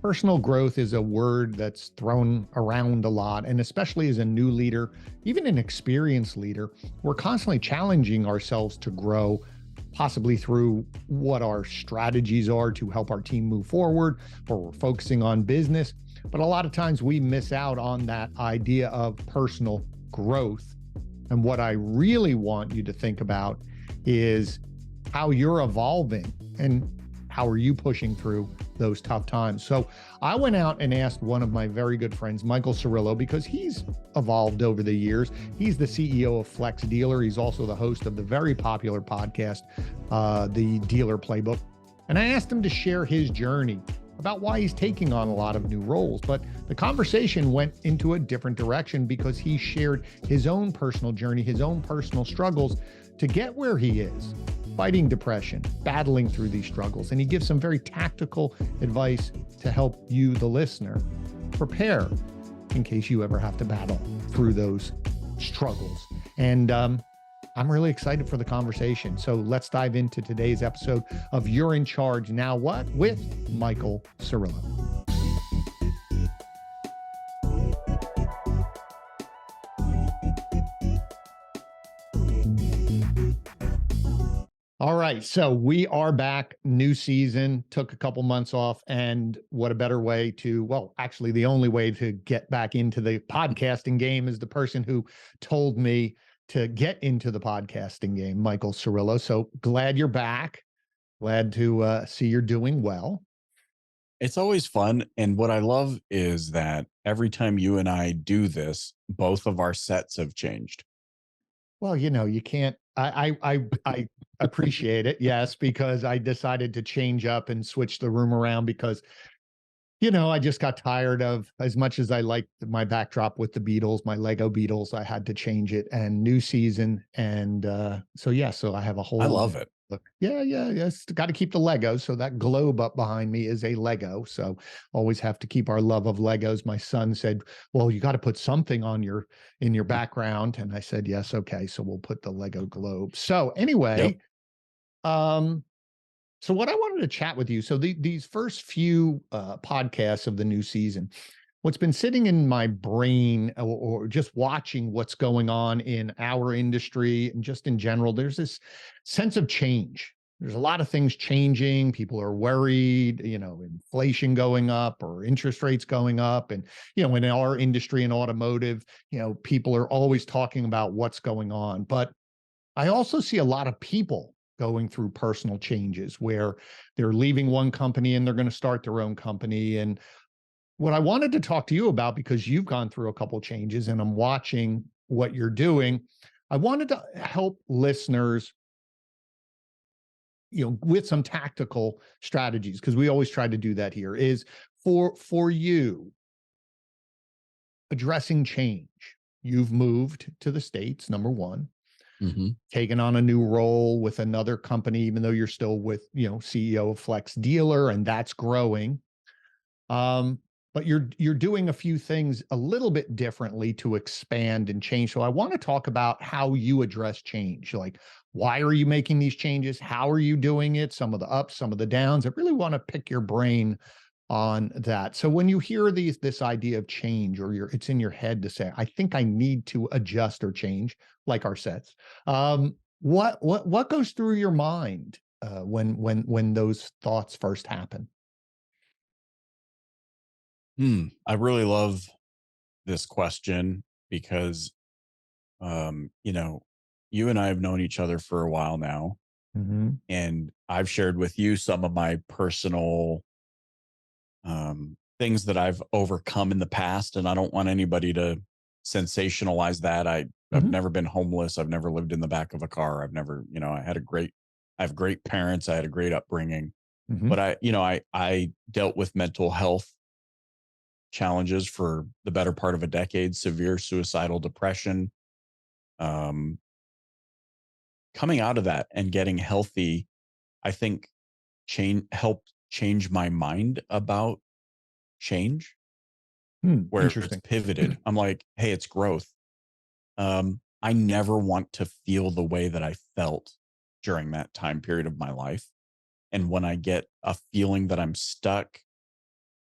Personal growth is a word that's thrown around a lot, and especially as a new leader, even an experienced leader, we're constantly challenging ourselves to grow, possibly through what our strategies are to help our team move forward, or we're focusing on business. But a lot of times we miss out on that idea of personal growth. And what I really want you to think about is how you're evolving and how are you pushing through those tough times. So I went out and asked one of my very good friends, Michael Cirillo, because he's evolved over the years. He's the CEO of FlexDealer. He's also the host of the very popular podcast, the Dealer Playbook. And I asked him to share his journey about why he's taking on a lot of new roles. But the conversation went into a different direction because he shared his own personal journey, his own personal struggles to get where he is, fighting depression, battling through these struggles. And he gives some very tactical advice to help you, the listener, prepare in case you ever have to battle through those struggles. And I'm really excited for the conversation. So let's dive into today's episode of You're in Charge Now What? With Michael Cirillo. All right, so we are back, new season, took a couple months off, and what a better way to, well, actually the only way to get back into the podcasting game is the person who told me to get into the podcasting game, Michael Cirillo. So glad you're back. Glad to see you're doing well. It's always fun. And what I love is that every time you and I do this, both of our sets have changed. Well, you can't, I appreciate it. Yes, because I decided to change up and switch the room around because I just got tired of, as much as I liked my backdrop with the Beatles, my Lego Beatles, I had to change it, and new season. And so I have a whole. I love it. Look, yes. Got to keep the Legos. So that globe up behind me is a Lego. So always have to keep our love of Legos. My son said, well, you got to put something in your background. And I said, yes. Okay. So we'll put the Lego globe. So anyway, yep. So what I wanted to chat with you, so these first few podcasts of the new season, what's been sitting in my brain or just watching what's going on in our industry and just in general, there's this sense of change. There's a lot of things changing. People are worried, inflation going up or interest rates going up. And, in our industry and automotive, people are always talking about what's going on. But I also see a lot of people going through personal changes where they're leaving one company and they're going to start their own company. And what I wanted to talk to you about, because you've gone through a couple changes and I'm watching what you're doing, I wanted to help listeners, with some tactical strategies, because we always try to do that here, is for you addressing change. You've moved to the States, number one. Mm-hmm. Taken on a new role with another company, even though you're still with, CEO of FlexDealer, and that's growing. But you're doing a few things a little bit differently to expand and change. So I want to talk about how you address change. Like, why are you making these changes? How are you doing it? Some of the ups, some of the downs. I really want to pick your brain on that. So when you hear this idea of change, or it's in your head to say, I think I need to adjust or change, like our sets. What goes through your mind when those thoughts first happen? I really love this question because, you and I have known each other for a while now, mm-hmm. and I've shared with you some of my personal things that I've overcome in the past, and I don't want anybody to sensationalize that. I've never been homeless. I've never lived in the back of a car. I've never, I have great parents. I had a great upbringing, mm-hmm. but I dealt with mental health challenges for the better part of a decade, severe suicidal depression. Coming out of that and getting healthy, I think helped change my mind about change, where it's pivoted. I'm like, hey, it's growth. I never want to feel the way that I felt during that time period of my life. And when I get a feeling that I'm stuck,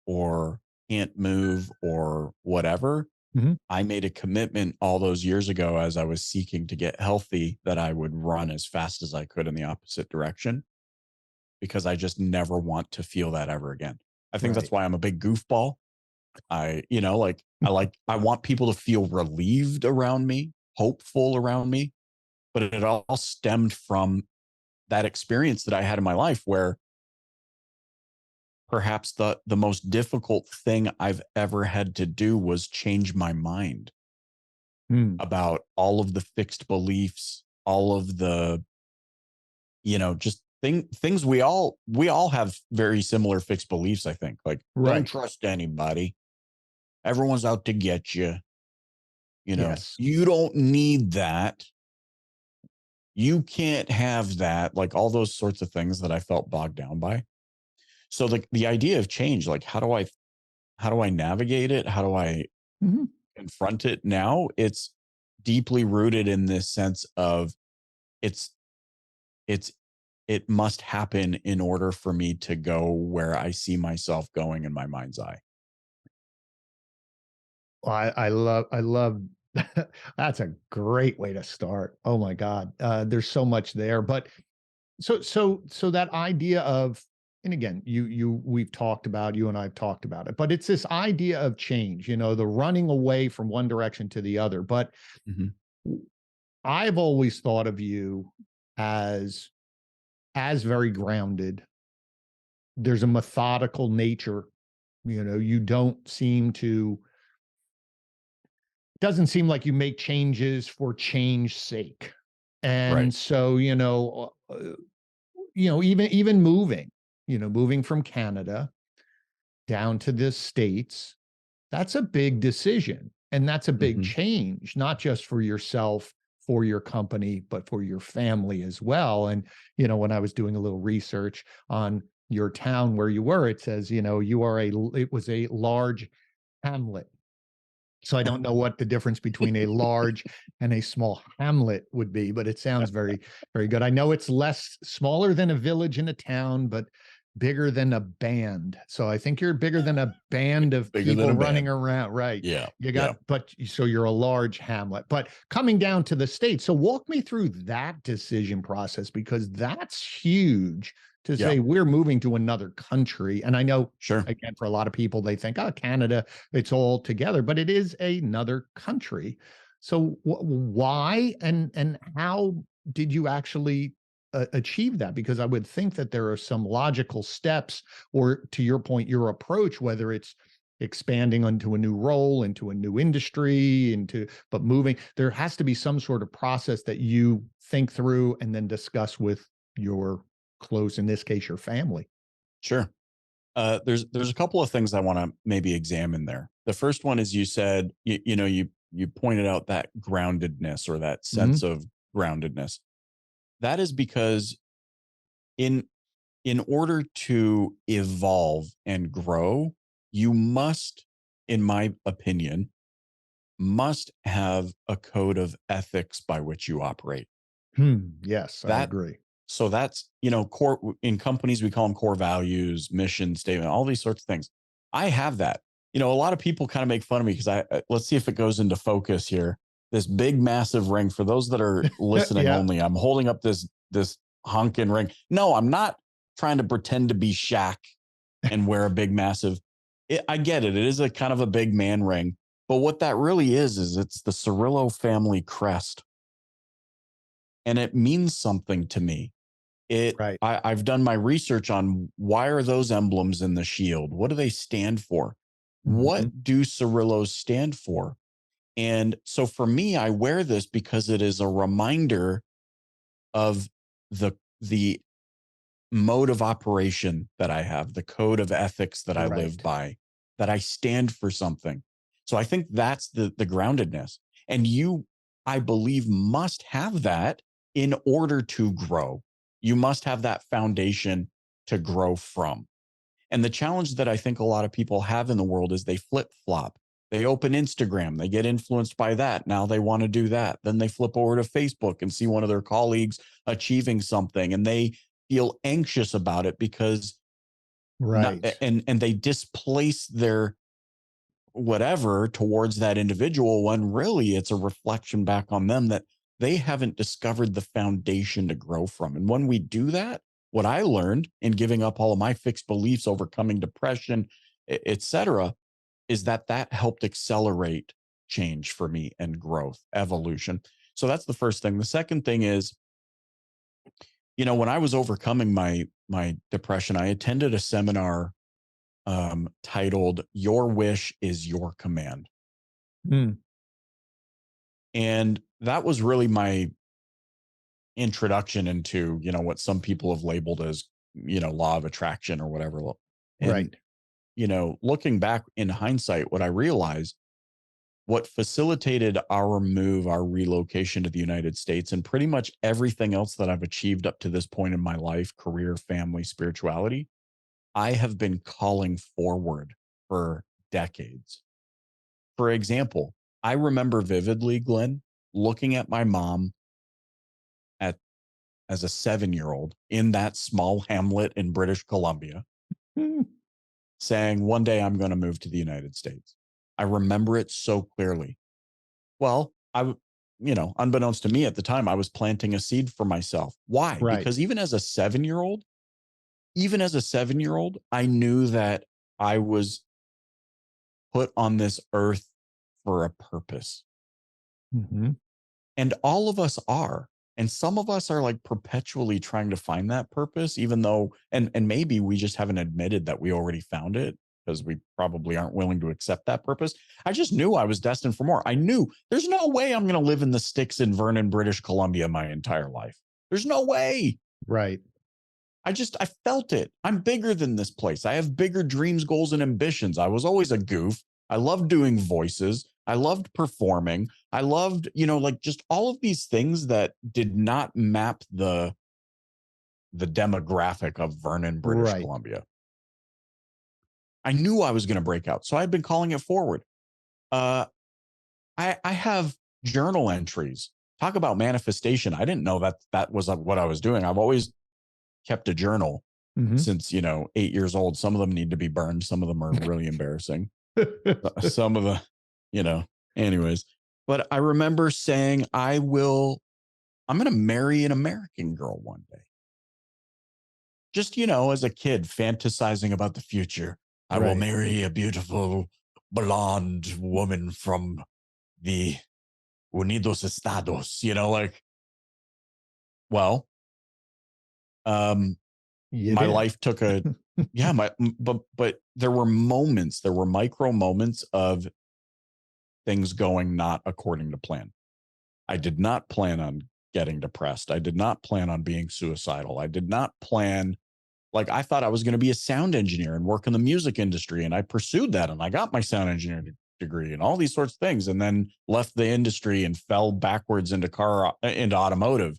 or can't move or whatever, Mhm. I made a commitment all those years ago as I was seeking to get healthy that I would run as fast as I could in the opposite direction because I just never want to feel that ever again. I think that's Right. why I'm a big goofball. I want people to feel relieved around me, hopeful around me, but it all stemmed from that experience that I had in my life where perhaps the most difficult thing I've ever had to do was change my mind Mm. about all of the fixed beliefs, all of the, just things we all have very similar fixed beliefs, I think. Like, don't Right. trust anybody. Everyone's out to get you. Yes. You don't need that. You can't have that. Like all those sorts of things that I felt bogged down by. So the idea of change, like how do I navigate it? How do I Mhm. confront it now? It's deeply rooted in this sense of it's it's it must happen in order for me to go where I see myself going in my mind's eye. Well, I love that's a great way to start. Oh my God. There's so much there. But so that idea of, and again, we've talked about, you and I've talked about it, but it's this idea of change, the running away from one direction to the other. But Mhm. I've always thought of you as very grounded. There's a methodical nature. You don't seem to doesn't seem like you make changes for change's sake. Right. And so, even moving from Canada down to the States, that's a big decision. And that's a big Mhm. change, not just for yourself, for your company, but for your family as well. And, when I was doing a little research on your town where you were, it says, it was a large hamlet. So I don't know what the difference between a large and a small hamlet would be, but it sounds very, very good. I know it's smaller than a village and a town, but bigger than a band. So I think you're bigger than a band of Bigger than people a running band. around, right? Yeah. Yeah. So you're a large hamlet. But coming down to the States, so walk me through that decision process because that's huge to Yeah. say we're moving to another country. And I know, Sure. again, for a lot of people, they think, oh, Canada, it's all together, but it is another country. So why and how did you actually achieve that? Because I would think that there are some logical steps, or to your point, your approach, whether it's expanding onto a new role, into a new industry, but moving, there has to be some sort of process that you think through and then discuss with your close, in this case, your family. Sure. There's a couple of things I want to maybe examine there. The first one is you said you pointed out that groundedness or that sense Mhm. of groundedness. That is because in in order to evolve and grow, you must, in my opinion, must have a code of ethics by which you operate. Yes, I That agree. so that's, core in companies we call them core values, mission statement, all these sorts of things. I have that. A lot of people kind of make fun of me because let's see if it goes into focus here. This big massive ring for those that are listening Yeah. only. I'm holding up this honking ring. No, I'm not trying to pretend to be Shaq and wear a big massive. I get it. It is a kind of a big man ring, but what that really is it's the Cirillo family crest, and it means something to me. Right. I've done my research on why are those emblems in the shield? What do they stand for? What Mhm. do Cirillos stand for? And so for me, I wear this because it is a reminder of the mode of operation that I have, the code of ethics that I live Right. by, that I stand for something. So I think that's the groundedness. And you, I believe, must have that in order to grow. You must have that foundation to grow from. And the challenge that I think a lot of people have in the world is they flip flop. They open Instagram, they get influenced by that. Now they want to do that. Then they flip over to Facebook and see one of their colleagues achieving something and they feel anxious about it because Right. And they displace their whatever towards that individual, when really it's a reflection back on them that they haven't discovered the foundation to grow from. And when we do that, what I learned in giving up all of my fixed beliefs, overcoming depression, etc., is that that helped accelerate change for me and growth, evolution. So that's the first thing. The second thing is, when I was overcoming my depression, I attended a seminar titled "Your Wish is Your Command." Mm, And that was really my introduction into, what some people have labeled as, law of attraction or whatever. And, right. looking back in hindsight, what I realized, what facilitated our move, our relocation to the United States, and pretty much everything else that I've achieved up to this point in my life, career, family, spirituality, I have been calling forward for decades. For example, I remember vividly, Glenn, looking at my mom at as a 7-year-old in that small hamlet in British Columbia, Mm, saying, "One day I'm going to move to the United States." I remember it so clearly. Well, unbeknownst to me at the time, I was planting a seed for myself. Why? right. Because even as a 7-year-old, I knew that I was put on this earth for a purpose. Hmm. And all of us are. And some of us are like perpetually trying to find that purpose, even though, and maybe we just haven't admitted that we already found it because we probably aren't willing to accept that purpose. I just knew I was destined for more. I knew there's no way I'm going to live in the sticks in Vernon, British Columbia my entire life. There's no way. Right. I felt it. I'm bigger than this place. I have bigger dreams, goals, and ambitions. I was always a goof. I loved doing voices. I loved performing. I loved, like just all of these things that did not map the demographic of Vernon, British Right. Columbia. I knew I was going to break out. So I'd been calling it forward. Uh, I have journal entries. Talk about manifestation. I didn't know that was what I was doing. I've always kept a journal Hmm. since 8 years old. Some of them need to be burned. Some of them are really embarrassing. Some of the, you know, anyways. But I remember saying, I'm going to marry an American girl one day. Just, as a kid, fantasizing about the future. I will Right. marry a beautiful blonde woman from the Unidos Estados, well, um, You my did. life took a, yeah, but there were micro moments of things going not according to plan. I did not plan on getting depressed. I did not plan on being suicidal. I did not plan, like, I thought I was going to be a sound engineer and work in the music industry. And I pursued that and I got my sound engineering degree and all these sorts of things, and then left the industry and fell backwards into automotive.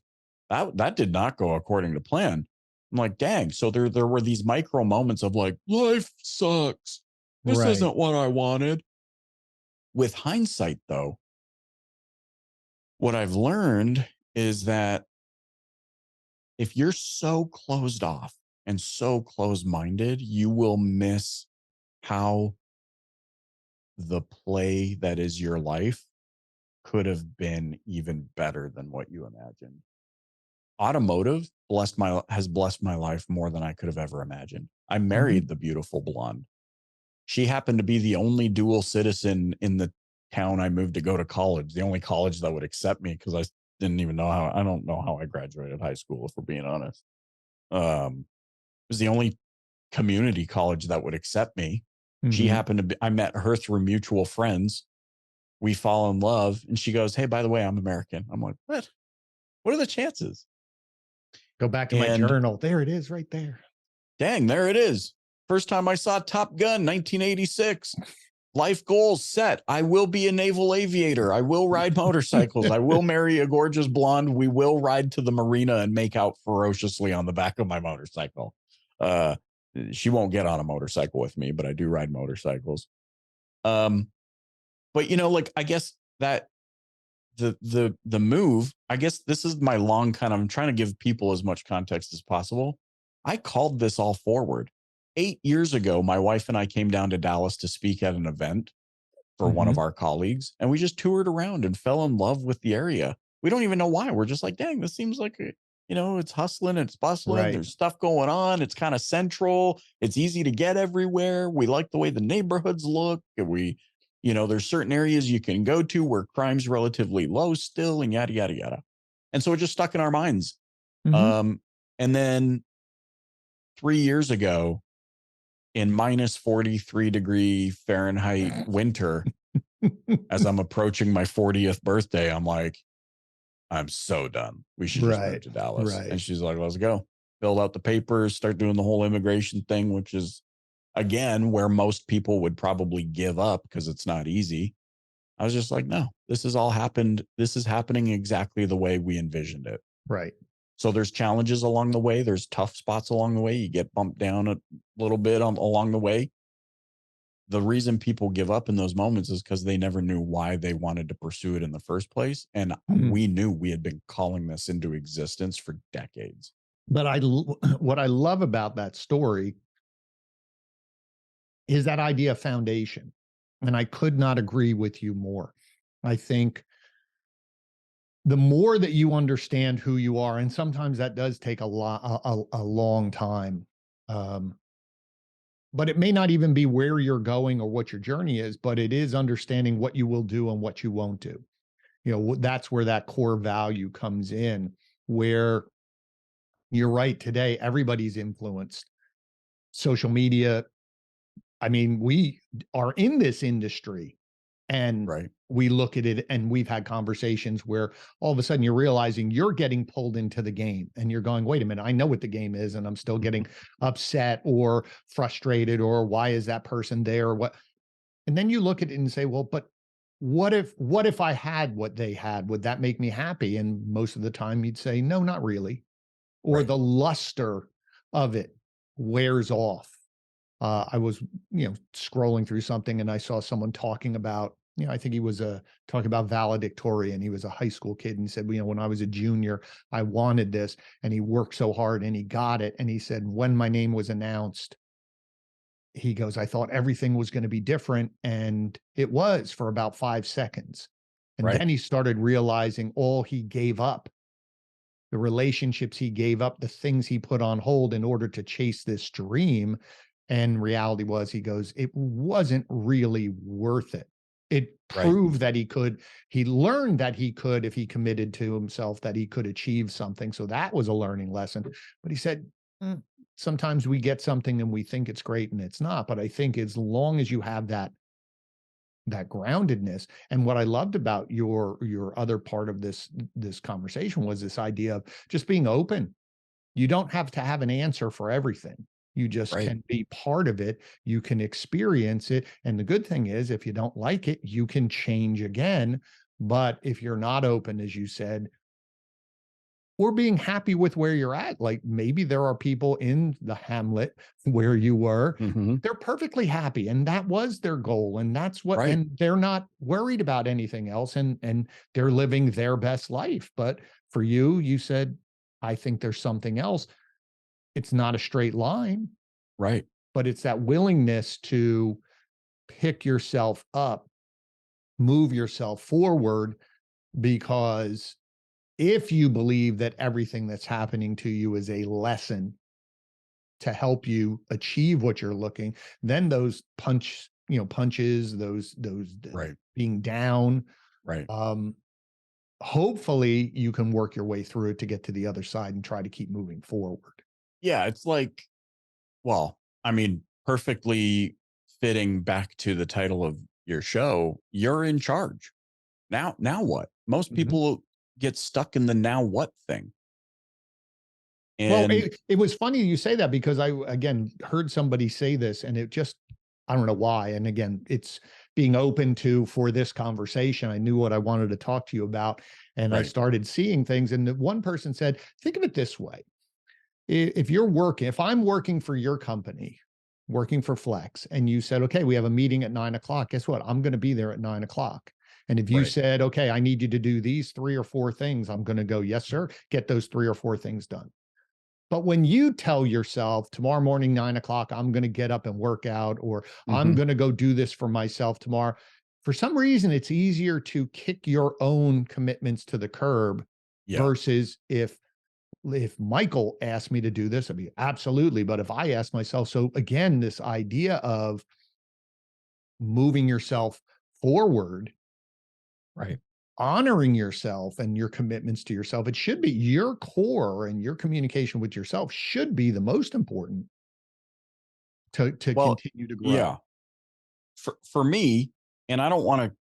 That did not go according to plan. I'm like, dang. So there were these micro moments of like, life sucks. This Right. isn't what I wanted. With hindsight, though, what I've learned is that if you're so closed off and so close minded, you will miss how the play that is your life could have been even better than what you imagined. Automotive has blessed my life more than I could have ever imagined. I Hmm. married the beautiful blonde. She happened to be the only dual citizen in the town I moved to go to college, the only college that would accept me, because I don't know how I graduated high school, if we're being honest. It was the only community college that would accept me. She Hmm. happened to be, I met her through mutual friends. We fall in love and she goes, "Hey, by the way, I'm American." I'm like, "What? What are the chances?" Go back to my And journal. There it is right there. dang, there it is. First time I saw Top Gun, 1986. Life goals set. I will be a naval aviator. I will ride motorcycles. I will marry a gorgeous blonde. We will ride to the marina and make out ferociously on the back of my motorcycle. Uh, she won't get on a motorcycle with me, but I do ride motorcycles. Um, but like, I guess that the move, I guess this is my long kind of, I'm trying to give people as much context as possible. I called this all forward. 8 years ago, my wife and I came down to Dallas to speak at an event for one Hmm. of our colleagues, and we just toured around and fell in love with the area. We don't even know why. We're just like, dang, this seems like it's hustling, it's bustling, Right. there's stuff going on, it's kind of central, it's easy to get everywhere. We like the way the neighborhoods look. And there's certain areas you can go to where crime's relatively low still, and yada yada yada. And so it just stuck in our minds. Hmm. Um, and then 3 years ago, in minus 43-degree Fahrenheit winter, as I'm approaching my 40th birthday, I'm like, I'm so done. We should just move Right. to Dallas. Right. And she's like, let's go. Fill out the papers, start doing the whole immigration thing, which is, again, where most people would probably give up because it's not easy. I was just like, no, this has all happened. This is happening exactly the way we envisioned it. Right. So there's challenges along the way. There's tough spots along the way. You get bumped down a little bit along the way. The reason people give up in those moments is because they never knew why they wanted to pursue it in the first place. And Mhm. we knew we had been calling this into existence for decades. But what I love about that story is that idea of foundation. And I could not agree with you more. I think the more that you understand who you are, and sometimes that does take a long time. Um, but it may not even be where you're going or what your journey is, but it is understanding what you will do and what you won't do. That's where that core value comes in, where you're right. Today, everybody's influenced. Social media, I mean, we are in this industry and Right. we look at it and we've had conversations where all of a sudden you're realizing you're getting pulled into the game and you're going, wait a minute, I know what the game is and I'm still getting upset or frustrated, or why is that person there? Or what? And then you look at it and say, well, but what if I had what they had? Would that make me happy? And most of the time you'd say, no, not really. Or Right. the luster of it wears off. I was, scrolling through something and I saw someone talking about, I think he was talking about valedictorian. He was a high school kid and said, when I was a junior, I wanted this, and he worked so hard and he got it. And he said, when my name was announced, he goes, I thought everything was going to be different. And it was for about 5 seconds. And Right. then he started realizing all he gave up, the relationships he gave up, the things he put on hold in order to chase this dream. And reality was, he goes, it wasn't really worth it. It Right. proved that he learned that he could, if he committed to himself, that he could achieve something. So that was a learning lesson. But he said, "Mm, sometimes we get something and we think it's great and it's not." But I think as long as you have that groundedness. And what I loved about your other part of this conversation was this idea of just being open. You don't have to have an answer for everything. You just Right. can be part of it. You can experience it. And the good thing is, if you don't like it, you can change again. But if you're not open, as you said, or being happy with where you're at. Like, maybe there are people in the hamlet where you were, Hmm. they're perfectly happy and that was their goal, and that's what, Right. and they're not worried about anything else, and they're living their best life. But for you, you said, I think there's something else. It's not a straight line, Right. but it's that willingness to pick yourself up, move yourself forward, because if you believe that everything that's happening to you is a lesson to help you achieve what you're looking, then those punches, those Right. being down, Right. um, hopefully you can work your way through it to get to the other side and try to keep moving forward. Yeah. It's like, well, I mean, perfectly fitting back to the title of your show, you're in charge. Now what? Most Mhm. people get stuck in the now what thing. Well, And it was funny you say that, because I, again, heard somebody say this and it just, I don't know why. And again, it's being open to, for this conversation, I knew what I wanted to talk to you about. And I right. started seeing things. And the one person said, think of it this way. If I'm working for your company, working for Flex, and you said, okay, we have a meeting at 9 o'clock, guess what? I'm going to be there at 9 o'clock. And if you Right. said, okay, I need you to do these 3 or 4 things, I'm going to go, yes, sir, get those 3 or 4 things done. But when you tell yourself tomorrow morning, 9 o'clock, I'm going to get up and work out, or I'm Hmm. going to go do this for myself tomorrow, for some reason, it's easier to kick your own commitments to the curb Yeah. versus if Michael asked me to do this, I'd be absolutely. But if I ask myself, so again, this idea of moving yourself forward, Right. honoring yourself and your commitments to yourself, it should be your core, and your communication with yourself should be the most important to Well, continue to grow. yeah. For me, and I don't want to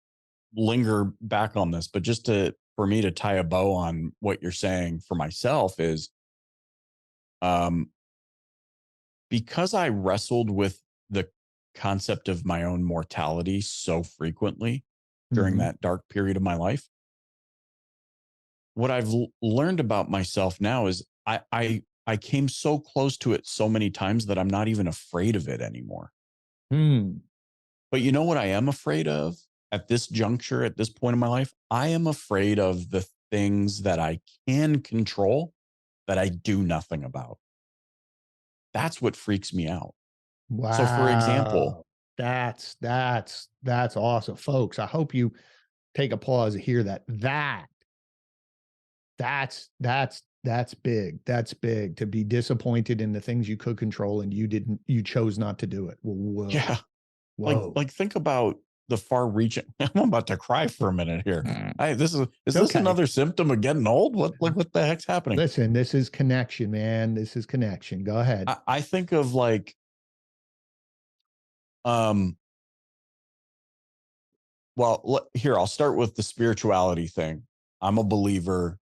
linger back on this, but just to for me to tie a bow on what you're saying for myself is um because I wrestled with the concept of my own mortality so frequently during Mhm. that dark period of my life. What I've learned about myself now is I came so close to it so many times that I'm not even afraid of it anymore. Mm. But you know what I am afraid of at this juncture, at this point in my life? I am afraid of the things that I can control that I do nothing about. That's what freaks me out. So, for example, Wow. That's awesome. Folks, I hope you take a pause to hear that. That's big. That's big to be disappointed in the things you could control and you chose not to do it. Whoa. yeah, Whoa. think about the far reaching. I'm about to cry for a minute here. Mm. Is It's this okay. another symptom of getting old? What the heck's happening? Listen, this is connection, man. This is connection. Go ahead. I think of like um here, I'll start with the spirituality thing. I'm a believer.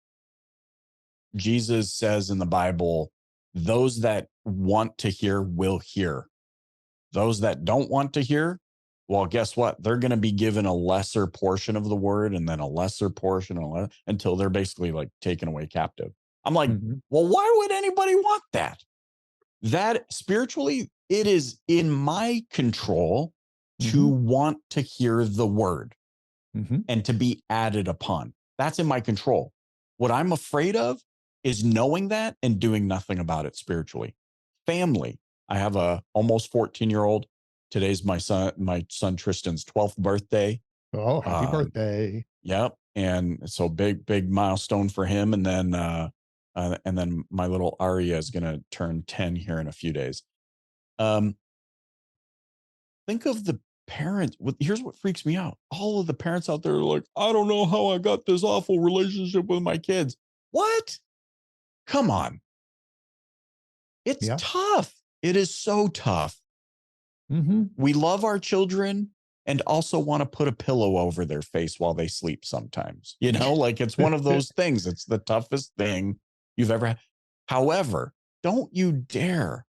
Jesus says in the Bible, those that want to hear will hear. Those that don't want to hear, well, guess what? They're going to be given a lesser portion of the word and then a lesser portion until they're basically like taken away captive. I'm like, Mhm. well, why would anybody want that? That spiritually, it is in my control to Mhm. want to hear the word Mhm. and to be added upon. That's in my control. What I'm afraid of is knowing that and doing nothing about it spiritually. Family. I have a almost 14-year-old. Today's my son Tristan's 12th birthday. Oh, happy Um, birthday. yep. And so big milestone for him. And then my little Aria is gonna turn 10 here in a few days. Um, think of the parents. Here's what freaks me out. All of the parents out there are like, I don't know how I got this awful relationship with my kids. What? Come on. It's Yeah. tough. It is so tough. Mhm. We love our children and also want to put a pillow over their face while they sleep sometimes. Like it's one of those things. It's the toughest thing you've ever had. However, don't you dare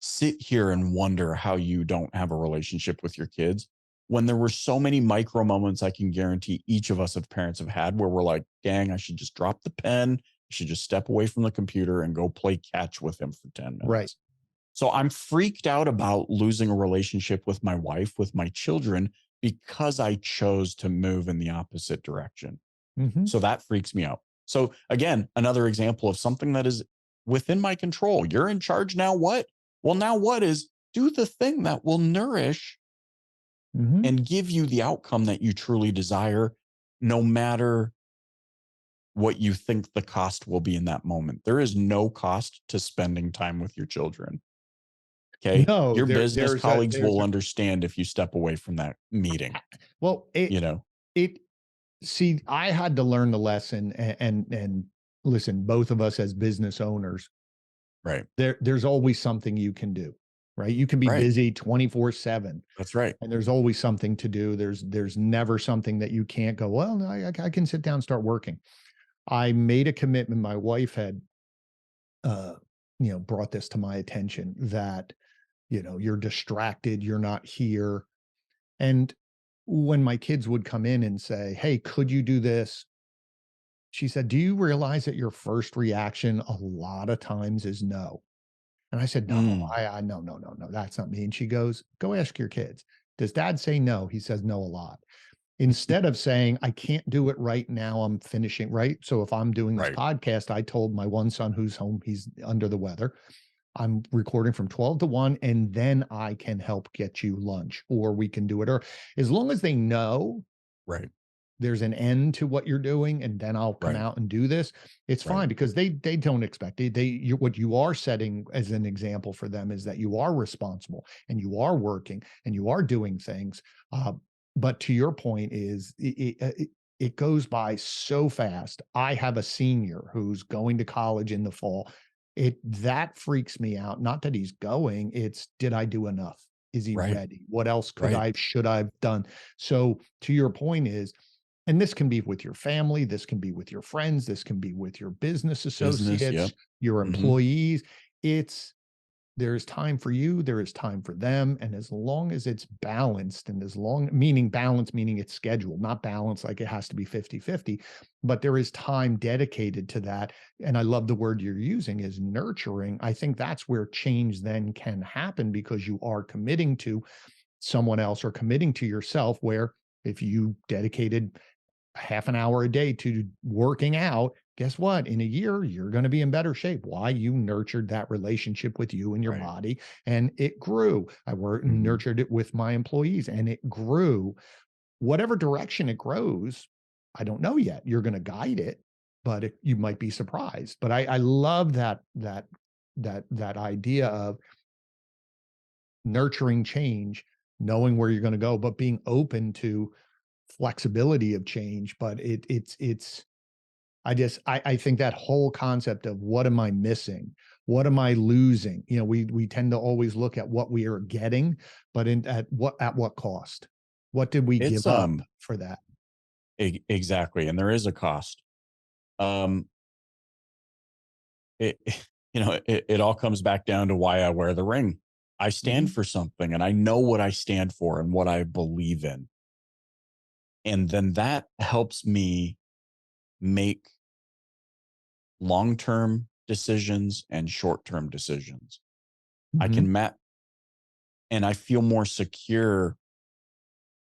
sit here and wonder how you don't have a relationship with your kids when there were so many micro moments I can guarantee each of us as parents have had where we're like, dang, I should just drop the pen. I should just step away from the computer and go play catch with him for 10 Right. minutes. So I'm freaked out about losing a relationship with my wife, with my children, because I chose to move in the opposite direction. Mhm. So that freaks me out. So again, another example of something that is within my control. You're in charge now. What? Well, now what is do the thing that will nourish Mhm. and give you the outcome that you truly desire, no matter what you think the cost will be in that moment. There is no cost to spending time with your children. Okay. No, Your there business colleagues will understand if you step away from that meeting, well, you know? it see, I had to learn the lesson, and listen, both of us as business owners, Right. there's always something you can do, right? You can be Right. busy 24/7, That's right. and there's always something to do. There's never something that you can't go, well, no, I can sit down and start working. I made a commitment. My wife had uh brought this to my attention that, you're distracted, you're not here. And when my kids would come in and say, "Hey, could you do this?" She said, "Do you realize that your first reaction a lot of times is no?" And I said, "No, Mm, no, no, no, no, that's not me." And she goes, "Go ask your kids. Does dad say no?" He says no a lot. instead of saying, I can't do it right now, I'm finishing, right? So if I'm doing this Right. podcast, I told my one son who's home, he's under the weather, I'm recording from 12 to 1, and then I can help get you lunch, or we can do it. Or as long as they know Right. there's an end to what you're doing, and then I'll come Right. out and do this, it's Right. fine, because they don't expect it. What you are setting as an example for them is that you are responsible and you are working and you are doing things. But to your point is it goes by so fast. I have a senior who's going to college in the fall. That freaks me out. Not that he's going, it's, did I do enough? Is he Right. ready? What else Right. should I've done? So to your point is, and this can be with your family, this can be with your friends, this can be with your business Business. associates, Yep. your Hmm. employees. It's There's time for you, there is time for them. And as long as it's balanced, and as long, meaning balance, meaning it's scheduled, not balance like it has to be 50-50, but there is time dedicated to that. And I love the word you're using is nurturing. I think that's where change then can happen, because you are committing to someone else or committing to yourself, where if you dedicated half an hour a day to working out, guess what? In a year, you're going to be in better shape. Why? You nurtured that relationship with you and your Right. body, and it grew. I worked and Hmm. nurtured it with my employees, and it grew. Whatever direction it grows, I don't know yet. You're going to guide it, but you might be surprised. But I love that idea of nurturing change, knowing where you're going to go, but being open to flexibility of change. But it's I think that whole concept of, what am I missing? What am I losing? We tend to always look at what we are getting, but at what cost? What did we It's give up for that? exactly, and there is a cost. Um, it it all comes back down to why I wear the ring. I stand Mhm, for something, and I know what I stand for and what I believe in, and then that helps me make long term decisions and short term decisions. I mhm, can map, and I feel more secure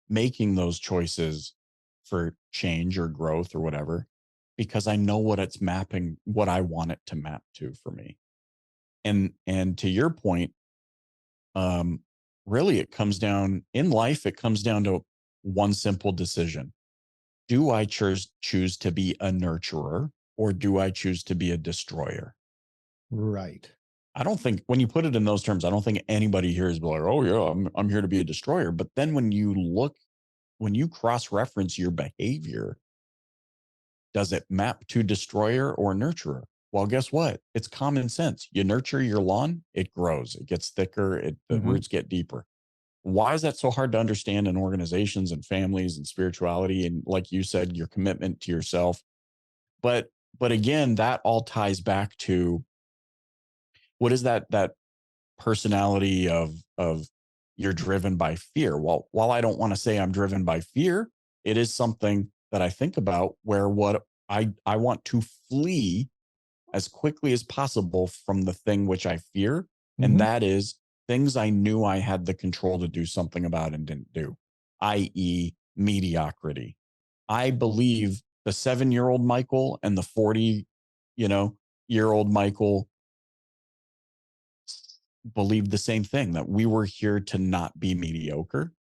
making those choices for change or growth or whatever, because I know what it's mapping, what I want it to map to for me. And to your point, um, really it comes down in life, it comes down to one simple decision. Do I choose to be a nurturer, or do I choose to be a destroyer? right. I don't think when you put it in those terms, I don't think anybody here is like, oh yeah, I'm here to be a destroyer. But then when you cross reference your behavior, does it map to destroyer or nurturer? Well, guess what? It's common sense. You nurture your lawn, it grows, it gets thicker, the Mhm. roots get deeper. Why is that so hard to understand in organizations and families and spirituality? And like you said, your commitment to yourself. But but again, that all ties back to what is that personality of you're driven by fear. Well, while I don't want to say I'm driven by fear, it is something that I think about, where what I want to flee as quickly as possible from the thing which I fear, and Mhm. that is things I knew I had the control to do something about and didn't do, i.e., mediocrity. I believe the 7-year old Michael and the 40, year old Michael believed the same thing, that we were here to not be mediocre.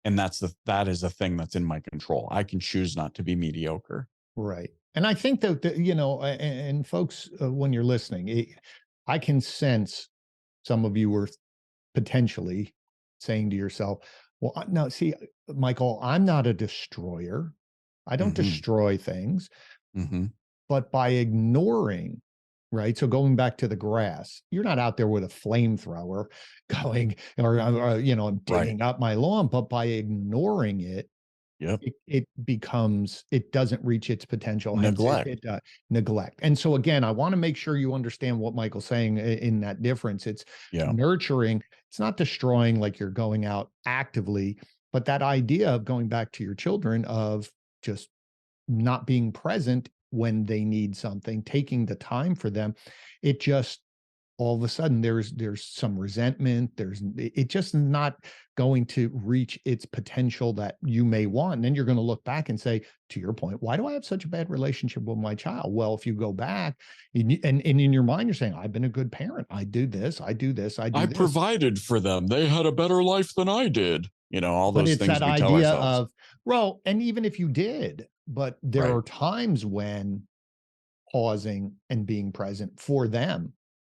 And that is a thing that's in my control. I can choose not to be mediocre. Right. And I think that, and folks, when you're listening, I can sense some of you were potentially saying to yourself, well, no, see, Michael, I'm not a destroyer. I don't Hmm. destroy things, Hmm. but by ignoring, right? So going back to the grass, you're not out there with a flamethrower going, I'm Right. digging up my lawn, but by ignoring it, Yep. it doesn't reach its potential, hence Neglect. neglect. And so again, I want to make sure you understand what Michael's saying in that difference. It's Yeah. nurturing, it's not destroying like you're going out actively, but that idea of going back to your children, of just not being present when they need something, taking the time for them, it just all of a sudden there's some resentment. It just not going to reach its potential that you may want. And then you're going to look back and say, to your point, why do I have such a bad relationship with my child? Well, if you go back and in your mind, you're saying, I've been a good parent. I do this, I do this, I I do this. provided for them. They had a better life than I did. All But those it's things that we tell idea ourselves. of, well, and even if you did, but there Right. are times when pausing and being present for them.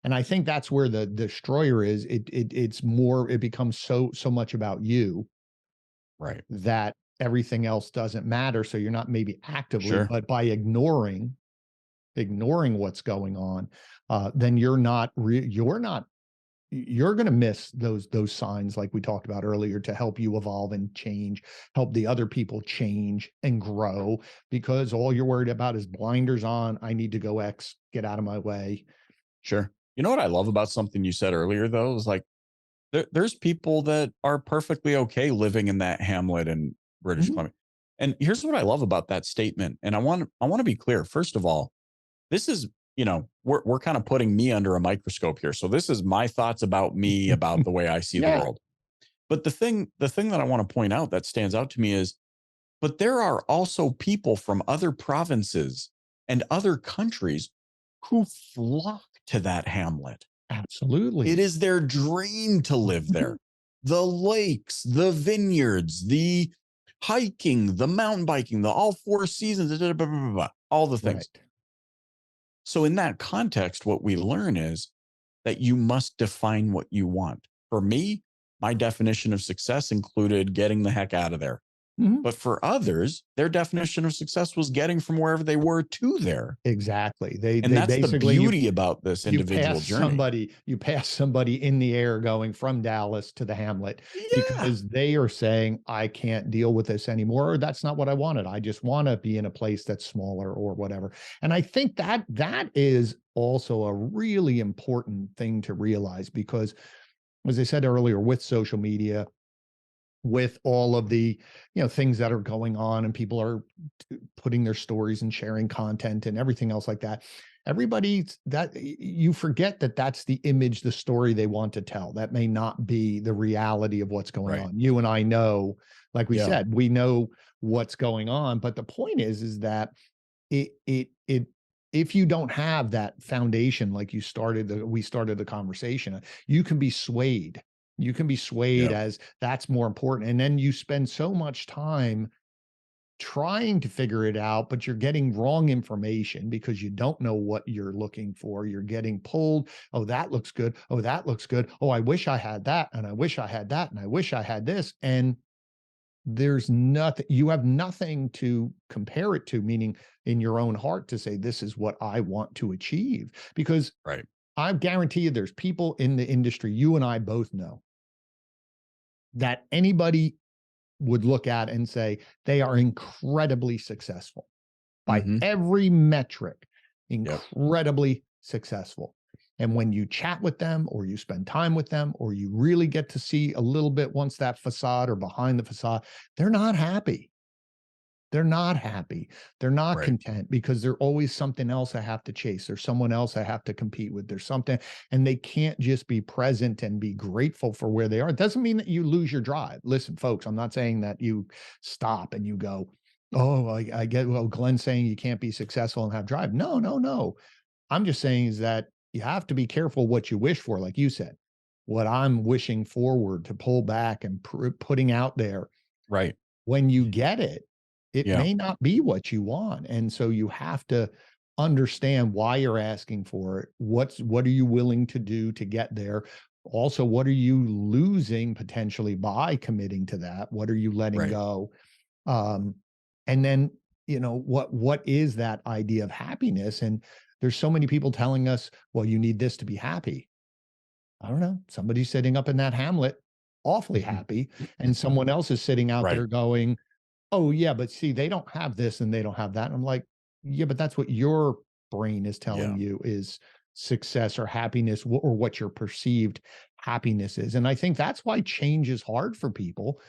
And I think that's where the destroyer is. It's more, it becomes so much about you Right. that everything else doesn't matter. So you're not maybe actively, Sure. but by ignoring what's going on, then you're going to miss those signs like we talked about earlier to help you evolve and change, help the other people change and grow, because all you're worried about is blinders on. I need to go X, get out of my way. Sure. You know what I love about something you said earlier, though, is like there's people that are perfectly okay living in that hamlet in British Mhm. Columbia. And here's what I love about that statement. And I want to be clear. First of all, this is, we're kind of putting me under a microscope here. So this is my thoughts about me, about the way I see the Yeah, world. But the thing that I want to point out that stands out to me is, but there are also people from other provinces and other countries who flock to that hamlet. It absolutely. is their dream to live Mhm. there. The lakes, the vineyards, the hiking, the mountain biking, the all four seasons, blah, blah, blah, blah, all the things. Right. So, in that context, what we learn is that you must define what you want. For me, my definition of success included getting the heck out of there. Mhm. But for others, their definition of success was getting from wherever they were to there. Exactly. They And they that's the basically beauty about this individual journey. you pass somebody in the air going from Dallas to the Hamlet Yeah. because they are saying, I can't deal with this anymore, or that's not what I wanted. I just want to be in a place that's smaller or whatever. And I think that is also a really important thing to realize because, as I said earlier, with social media, with all of the things that are going on and people are putting their stories and sharing content and everything else like that, everybody, that you forget that that's the image, the story they want to tell. That may not be the reality of what's going Right. on. You and I know, like we Yeah. said, we know what's going on, but the point is that it if you don't have that foundation, like we started the conversation, you can be swayed. You can be swayed Yeah. as that's more important. And then you spend so much time trying to figure it out, but you're getting wrong information because you don't know what you're looking for. You're getting pulled. Oh, that looks good. Oh, that looks good. Oh, I wish I had that. And I wish I had that. And I wish I had this. And there's nothing, you have nothing to compare it to, meaning in your own heart to say, this is what I want to achieve. Because Right. I guarantee you there's people in the industry, you and I both know, that anybody would look at and say they are incredibly successful by Hmm. every metric, Yep. incredibly successful. And when you chat with them or you spend time with them or you really get to see a little bit once that facade or behind the facade, they're not happy. They're not happy. They're not Right. content because there's always something else I have to chase. There's someone else I have to compete with. There's something, and they can't just be present and be grateful for where they are. It doesn't mean that you lose your drive. Listen, folks, I'm not saying that you stop and you go, oh, I get, well, Glenn's saying you can't be successful and have drive. No, no, no. I'm just saying is that you have to be careful what you wish for. Like you said, what I'm wishing forward to pull back and putting out there, Right. when you get it, it Yeah. may not be what you want. And so you have to understand why you're asking for it. What are you willing to do to get there? Also, what are you losing potentially by committing to that? What are you letting Right. go? Um, and then, what is that idea of happiness? And there's so many people telling us, well, you need this to be happy. I don't know. Somebody's sitting up in that hamlet awfully happy, and someone else is sitting out Right. there going, oh, yeah, but see, they don't have this and they don't have that. And I'm like, yeah, but that's what your brain is telling Yeah. you is success or happiness, or what your perceived happiness is. And I think that's why change is hard for people,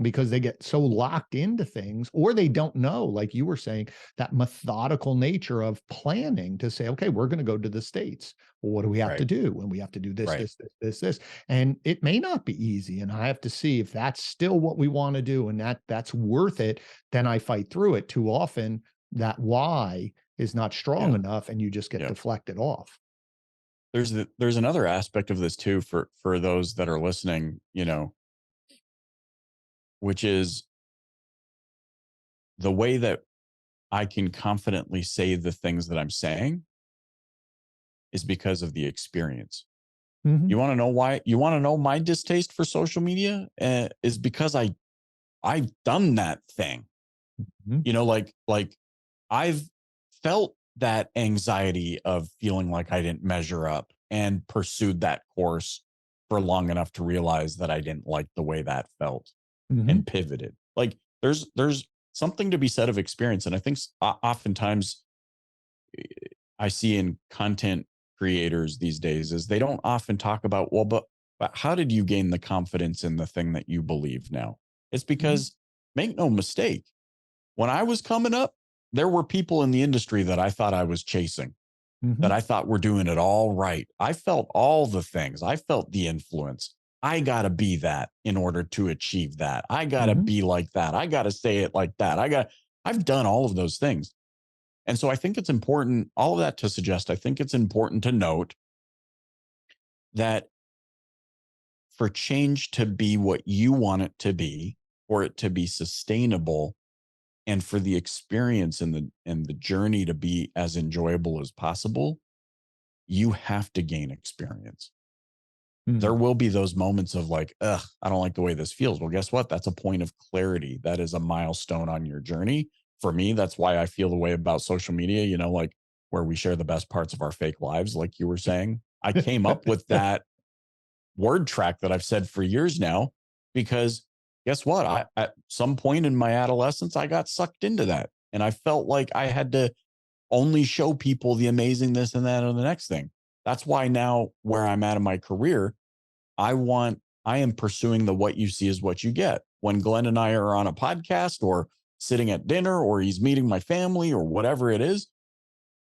because they get so locked into things, or they don't know, like you were saying, that methodical nature of planning to say, okay, we're going to go to the States. Well, what do we have to Right. do? And we have to do this, Right. this. And it may not be easy. And I have to see if that's still what we want to do and that's worth it. Then I fight through it. Too often that why is not strong Yeah. enough and you just get Yeah. deflected off. There's another aspect of this too for those that are listening, which is the way that I can confidently say the things that I'm saying is because of the experience. Mhm. You want to know why? You want to know my distaste for social media is because I've done that thing. Mhm. Like I've felt that anxiety of feeling like I didn't measure up and pursued that course for long enough to realize that I didn't like the way that felt Mhm. and pivoted. Like there's something to be said of experience, and I think oftentimes I see in content creators these days is they don't often talk about, well, but how did you gain the confidence in the thing that you believe now? It's Mhm. because, make no mistake, when I was coming up, there were people in the industry that I thought I was chasing, that Mhm. I thought were doing it all right. I felt all the things. I felt the influence. I got to be that in order to achieve that. I got to Mhm. be like that. I got to say it like that. I've done all of those things. And so I think it's important, all of that to suggest, I think it's important to note that for change to be what you want it to be, for it to be sustainable, and for the experience and the journey to be as enjoyable as possible, you have to gain experience. There Mhm. will be those moments of like, ugh, I don't like the way this feels. Well, guess what? That's a point of clarity. That is a milestone on your journey. For me, that's why I feel the way about social media, like where we share the best parts of our fake lives, like you were saying. I came up with that word track that I've said for years now because guess what? At some point in my adolescence, I got sucked into that. And I felt like I had to only show people the amazing this and that and the next thing. That's why now, where I'm at in my career, I am pursuing the what you see is what you get. When Glenn and I are on a podcast or sitting at dinner or he's meeting my family or whatever it is,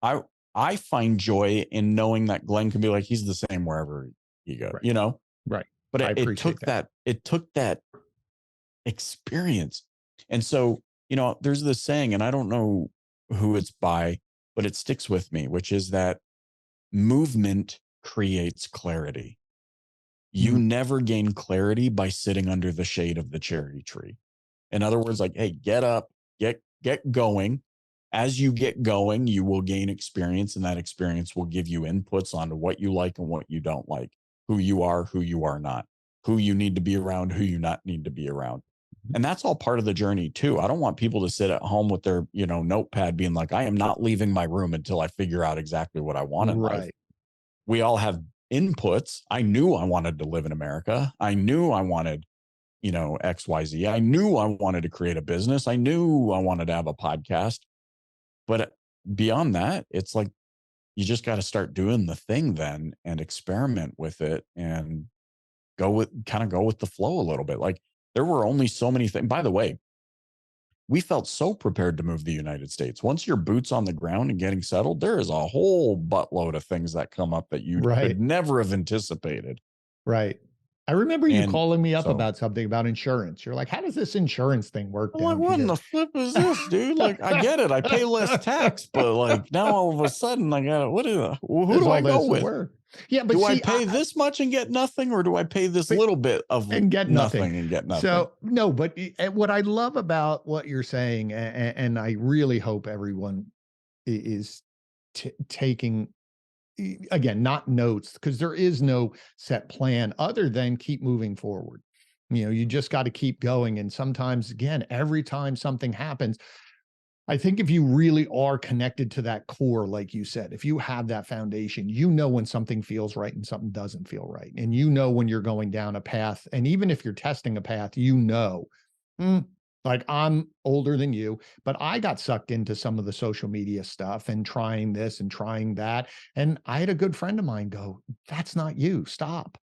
I I find joy in knowing that Glenn can be like, he's the same wherever he goes, Right. Right. But I it appreciate took that. that experience. And so, there's this saying, and I don't know who it's by, but it sticks with me, which is that movement creates clarity. You Mm. never gain clarity by sitting under the shade of the cherry tree. In other words, like, hey, get up, get going. As you get going, you will gain experience, and that experience will give you inputs onto what you like and what you don't like, who you are not, who you need to be around, who you not need to be around. And that's all part of the journey too. I don't want people to sit at home with their, notepad being like, I am not leaving my room until I figure out exactly what I want in life. Right. We all have inputs. I knew I wanted to live in America. I knew I wanted, XYZ. I knew I wanted to create a business. I knew I wanted to have a podcast. But beyond that, it's like you just got to start doing the thing then and experiment with it and go with the flow a little bit. Like there were only so many things. By the way, we felt so prepared to move to the United States. Once your boots on the ground and getting settled, there is a whole buttload of things that come up that you Right. could never have anticipated. Right. I remember you And calling me up so about something about insurance. You're like, how does this insurance thing work I'm like, down what in here? the flip is this, dude? Like, I get it. I pay less tax, but like now all of a sudden I got who There's do I all go this with? work. Yeah, but Do I see, pay this much and get nothing, or do I pay this but little bit of and get nothing. nothing and get nothing? So no, but what I love about what you're saying, and I really hope everyone is taking again, not notes, because there is no set plan other than keep moving forward. You just got to keep going. And sometimes, again, every time something happens, I think if you really are connected to that core, like you said, if you have that foundation, when something feels right and something doesn't feel right. And when you're going down a path. And even if you're testing a path, "Hmm, like I'm older than you, but I got sucked into some of the social media stuff and trying this and trying that. And I had a good friend of mine go, that's not you. Stop.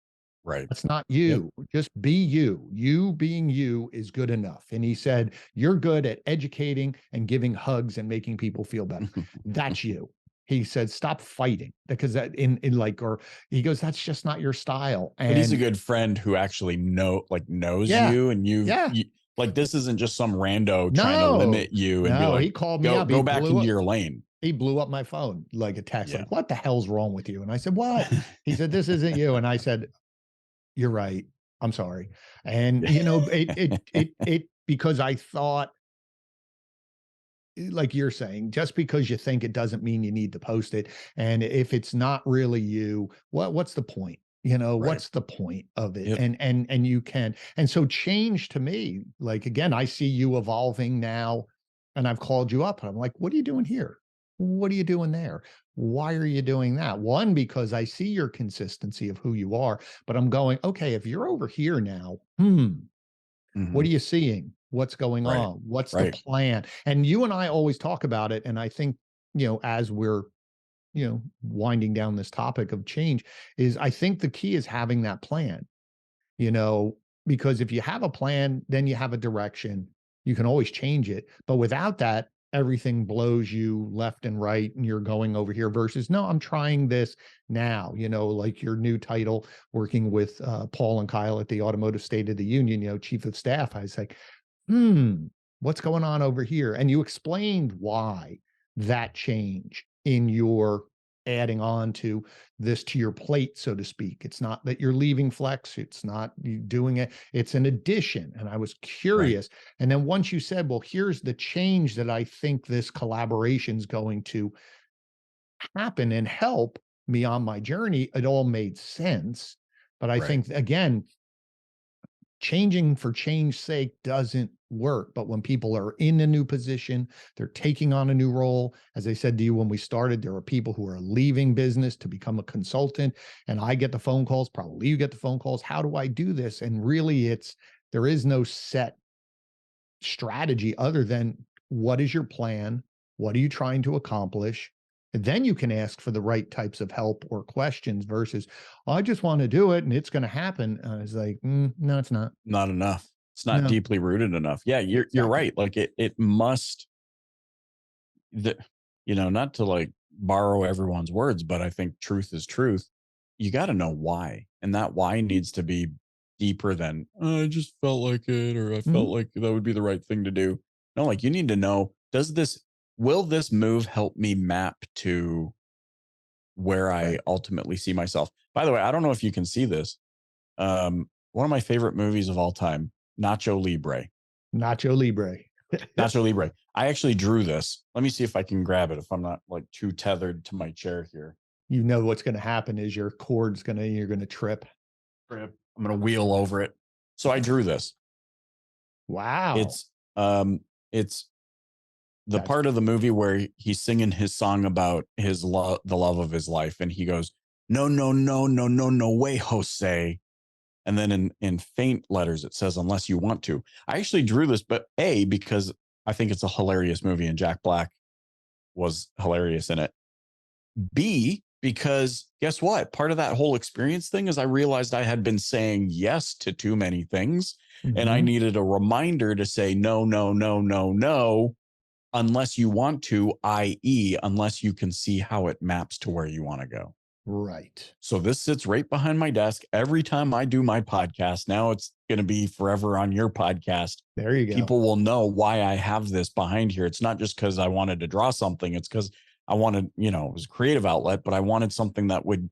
Right. That's not Yep. you. Just be you. You being you is good enough. And he said, you're good at educating and giving hugs and making people feel better. That's you. He said, stop fighting because that in like, or he goes, that's just not your style. But he's a And good friend who actually knows yeah, you, and yeah, like, this isn't just some rando trying to no, limit you and be no, like, he called me up. go back into your lane. He blew up my phone like a text, Yeah. like, what the hell's wrong with you? And I said, what? He said, this isn't you. And I said, you're right. I'm sorry. And Yeah. because I thought, like you're saying, just because you think it doesn't mean you need to post it. And if it's not really you, what's the point? You know, Right. what's the point of it? Yep. And you can, and so change to me, like again, I see you evolving now, and I've called you up and I'm like, what are you doing here? What are you doing there? Why are you doing that? One, because I see your consistency of who you are, but I'm going, okay, if you're over here now, what Mhm. are you seeing? What's going Right. on? What's the Right. plan? And you and I always talk about it. And I think, as we're, winding down this topic of change, is I think the key is having that plan, you know, because if you have a plan, then you have a direction. You can always change it. But without that, everything blows you left and right, and you're going over here versus, no, I'm trying this now, like your new title, working with Paul and Kyle at the Automotive State of the Union, chief of staff. I was like, what's going on over here? And you explained why that change in your adding on to this to your plate, so to speak. It's not that you're leaving Flex, it's not you doing it, it's an addition. And I was Right. curious. And then once you said, well, here's the change that I think this collaboration is going to happen and help me on my journey, it all made sense. But I Right. think, again, changing for change's sake doesn't work. But when people are in a new position, they're taking on a new role. As I said to you when we started, there are people who are leaving business to become a consultant. And I get the phone calls, probably you get the phone calls. How do I do this? And really, there is no set strategy other than what is your plan? What are you trying to accomplish? And then you can ask for the right types of help or questions versus, I just want to do it and it's going to happen. It's like, no, it's not. Not enough. It's not No, deeply rooted enough. Yeah, you're exactly. right. Like, it must, the, not to like borrow everyone's words, but I think truth is truth. You got to know why. And that why needs to be deeper than, "Oh, I just felt like it, or I felt Mhm. like that would be the right thing to do." No, like, you need to know, will this move help me map to where I Right. ultimately see myself? By the way, I don't know if you can see this. One of my favorite movies of all time, Nacho Libre. Nacho Libre. Nacho Libre. I actually drew this. Let me see if I can grab it if I'm not like too tethered to my chair here. You know what's going to happen is you're going to trip. Trip. I'm gonna wheel over it. So I drew this. Wow. It's um it's the That's part of the movie where he's singing his song about his love, the love of his life, and he goes, "No, no, no, no, no, no way, Jose." And then in faint letters it says, "Unless you want to." I actually drew this, but A, because I think it's a hilarious movie and Jack Black was hilarious in it. B, because guess what? Part of that whole experience thing is I realized I had been saying yes to too many things, and I Mhm. needed a reminder to say no, no, no, no, no, unless you want to, i.e., unless you can see how it maps to where you want to go. Right. So this sits right behind my desk every time I do my podcast. Now it's going to be forever on your podcast. There you go. People will know why I have this behind here. It's not just because I wanted to draw something. It's because I wanted, it was a creative outlet, but I wanted something that would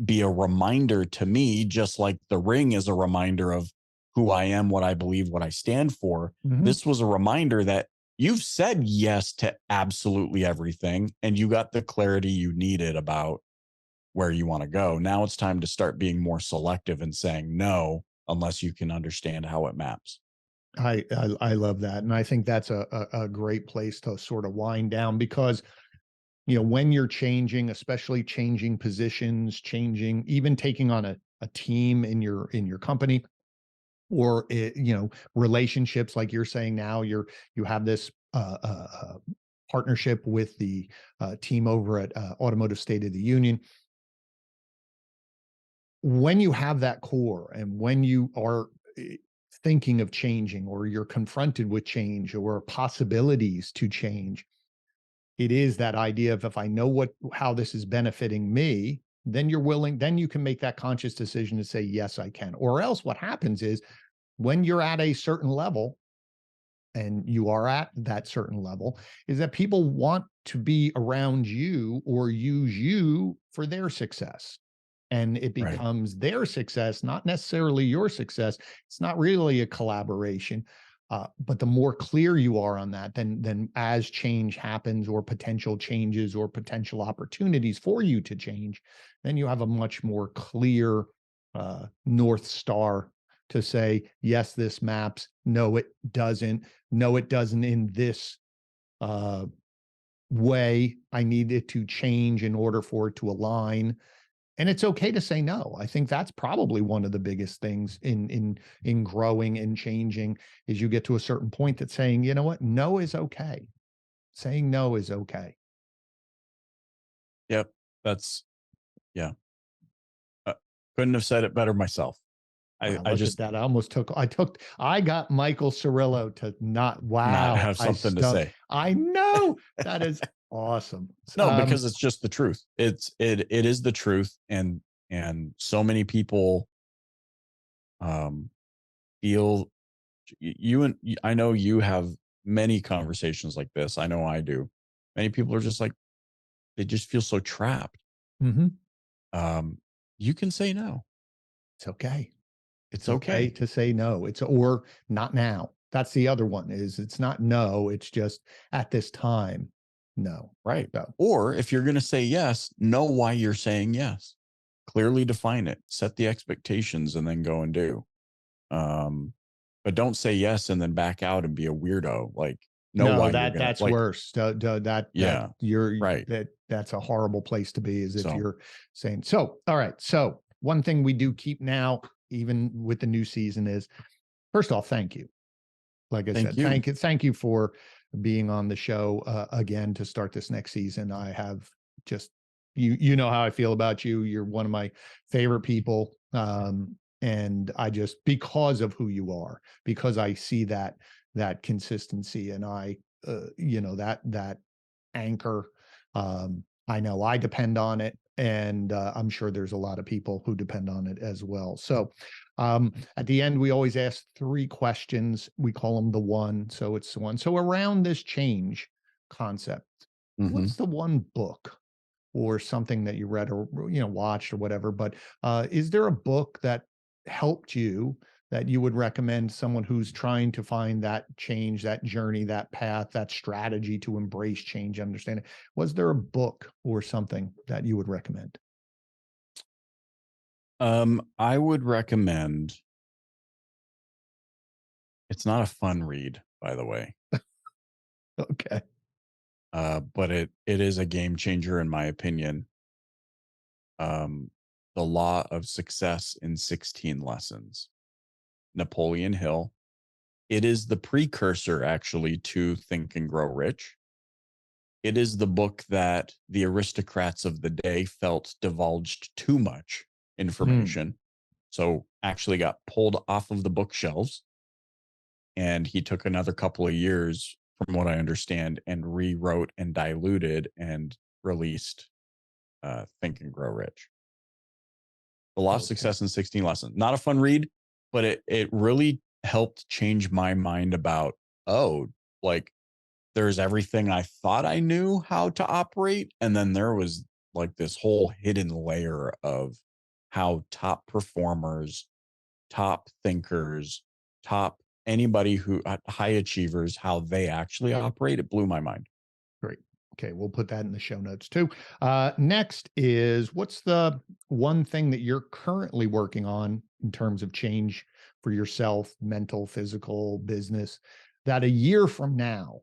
be a reminder to me, just like the ring is a reminder of who I am, what I believe, what I stand for. Mhm. This was a reminder that you've said yes to absolutely everything and you got the clarity you needed about where you want to go. Now it's time to start being more selective and saying no, unless you can understand how it maps. I love that. And I think that's a great place to sort of wind down because when you're changing, especially changing positions, changing, even taking on a team in your company, or relationships, like you're saying now, you have this partnership with the team over at Automotive State of the Union. when you have that core and when you are thinking of changing, or you're confronted with change or possibilities to change, it is that idea of, if I know how this is benefiting me, then then you can make that conscious decision to say, yes, I can. Or else what happens is, when you're at a certain level, and you are at that certain level, is that people want to be around you or use you for their success. And it Right. becomes their success, not necessarily your success. It's not really a collaboration. But the more clear you are on that, then as change happens, or potential changes, or potential opportunities for you to change, then you have a much more clear North Star to say, yes, this maps. No, it doesn't. No, it doesn't in this uh, way. I need it to change in order for it to align. And it's okay to say no. I think that's probably one of the biggest things in growing and changing, is you get to a certain point that saying, you know what, no is okay. Saying no is okay. Yep. That's, yeah. Uh, couldn't have said it better myself. Wow, I look at just that. I got Michael Cirillo to not, not wow, have something to say. I know. That is awesome. No, because it's just the truth. It is the truth. And so many people um feel you and I know you have many conversations like this. I know I do. Many people are just like, they just feel so trapped. Mhm. Um, you can say no. It's okay. It's It's okay okay. to say no. Or not now. That's the other one, is it's not no, it's just at this time, no. Right. So, Or if you're going to say yes, know why you're saying yes. Clearly define it, set the expectations, and then go and do. Um, but don't say yes and then back out and be a weirdo. Like, know no, why you're going to, that's like, worse. yeah, right. That's a horrible place to be, is if So you're saying, so, all right. So one thing we do keep now, even with the new season, is, first off, thank you. Like I thank said, you. thank you for being on the show again to start this next season. I have just, you know how I feel about you. You're one of my favorite people, and I just, because of who you are, because I see that consistency, and I that anchor. I know I depend on it, and I'm sure there's a lot of people who depend on it as well. So, at the end, we always ask 3 questions. We call them the one. So it's the one. So around this change concept, Hmm. what's the one book or something that you read, or watched, or whatever? But is there a book that helped you, that you would recommend someone who's trying to find that change, that journey, that path, that strategy to embrace change, understand it? Was there a book or something that you would recommend? I would recommend, it's not a fun read, by the way. Okay. But it is a game changer in my opinion. Um, The Law of Success in 16 Lessons, Napoleon Hill. It is the precursor, actually, to Think and Grow Rich. It is the book that the aristocrats of the day felt divulged too much Hmm. information. So actually got pulled off of the bookshelves. And he took another couple of years, from what I understand, and rewrote and diluted and released Think and Grow Rich. The Law of Okay. Success in 16 Lessons. Not a fun read, but it really helped change my mind about, oh, like, there's everything I thought I knew how to operate. And then there was like this whole hidden layer of how top performers, top thinkers, top anybody who high achievers, how they actually operate. It blew my mind. Great. Okay, we'll put that in the show notes too. Next is, what's the one thing that you're currently working on in terms of change for yourself, mental, physical, business, that a year from now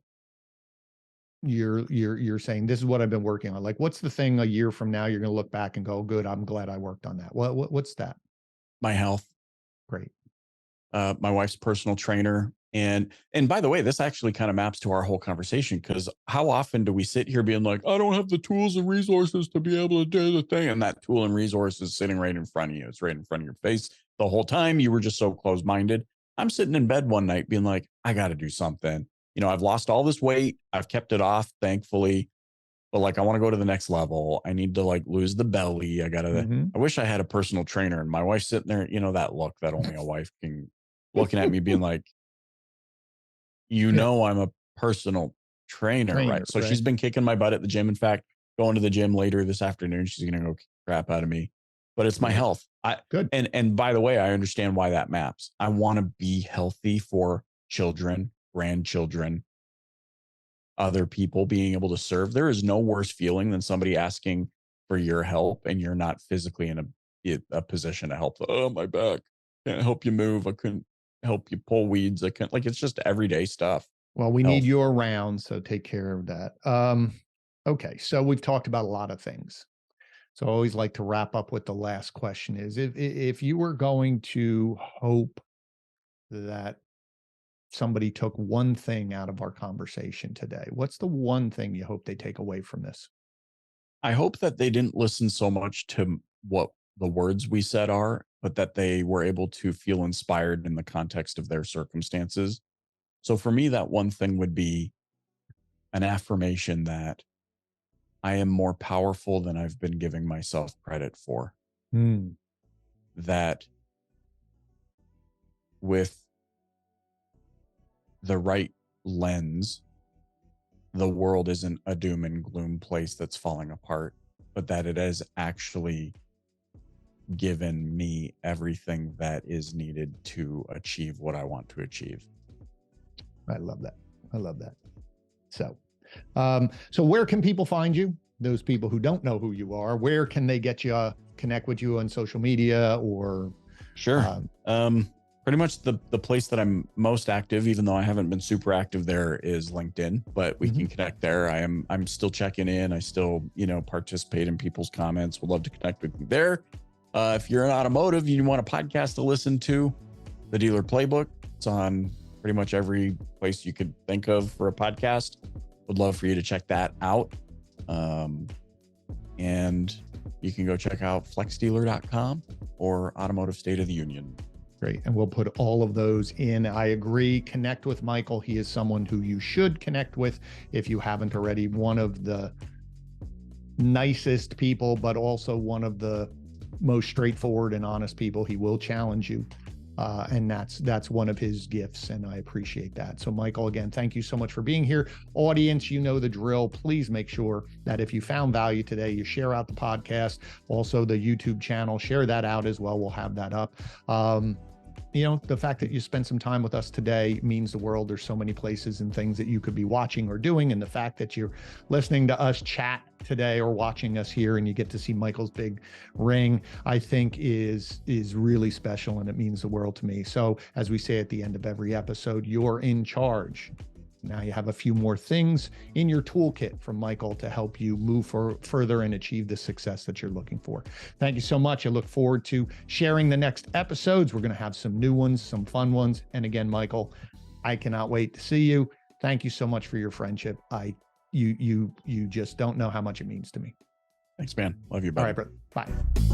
you're saying, this is what I've been working on? Like, what's the thing a year from now you're going to look back and go, good, I'm glad I worked on that? What's that? My health. Great. My wife's personal trainer. And by the way, this actually kind of maps to our whole conversation, because how often do we sit here being like, I don't have the tools and resources to be able to do the thing, and that tool and resource is sitting right in front of you. It's right in front of your face the whole time. You were just so closed-minded. I'm sitting in bed one night being like, I got to do something. I've lost all this weight. I've kept it off, thankfully, but like, I want to go to the next level. I need to like lose the belly. I wish I had a personal trainer, and my wife's sitting there, that look that only a wife can, looking at me being like, Yeah. I'm a personal trainer, right? So she's right? been kicking my butt at the gym. In fact, going to the gym later this afternoon, she's going to go kick the crap out of me, but it's my Right. health. Good. And by the way, I understand why that maps. I want to be healthy for children, grandchildren, other people, being able to serve. There is no worse feeling than somebody asking for your help and you're not physically in a position to help. Oh, my back, can't help you move. I couldn't help you pull weeds. I can't, like, it's just everyday stuff. Well, we need Health. you around, so take care of that. Okay, so we've talked about a lot of things. So I always like to wrap up with the last question is, if you were going to hope that somebody took one thing out of our conversation today, what's the one thing you hope they take away from this? I hope that they didn't listen so much to what the words we said are, but that they were able to feel inspired in the context of their circumstances. So for me, that one thing would be an affirmation that I am more powerful than I've been giving myself credit for. Hmm. That with the right lens, the world isn't a doom and gloom place that's falling apart, but that it has actually given me everything that is needed to achieve what I want to achieve. I love that. I love that. So, so where can people find you? Those people who don't know who you are, where can they get you, connect with you on social media or? Sure. Pretty much the place that I'm most active, even though I haven't been super active there, is LinkedIn, but we can connect there. I'm still checking in. I still, participate in people's comments. Would love to connect with you there. If you're in automotive, you want a podcast to listen to, the Dealer Playbook. It's on pretty much every place you could think of for a podcast. Would love for you to check that out. And you can go check out FlexDealer.com or Automotive State of the Union. Great. And we'll put all of those in. I agree. Connect with Michael. He is someone who you should connect with if you haven't already. One of the nicest people, but also one of the most straightforward and honest people. He will challenge you. And that's one of his gifts, and I appreciate that. So Michael, again, thank you so much for being here. Audience, you know the drill. Please make sure that if you found value today, you share out the podcast, also the YouTube channel, share that out as well. We'll have that up. The fact that you spent some time with us today means the world. There's so many places and things that you could be watching or doing. And the fact that you're listening to us chat today or watching us here and you get to see Michael's big ring, I think is really special, and it means the world to me. So as we say at the end of every episode, you're in charge. Now you have a few more things in your toolkit from Michael to help you move further and achieve the success that you're looking for. Thank you so much. I look forward to sharing the next episodes. We're going to have some new ones, some fun ones. And again, Michael, I cannot wait to see you. Thank you so much for your friendship. You just don't know how much it means to me. Thanks, man. Love you, buddy. All right, brother. Bye.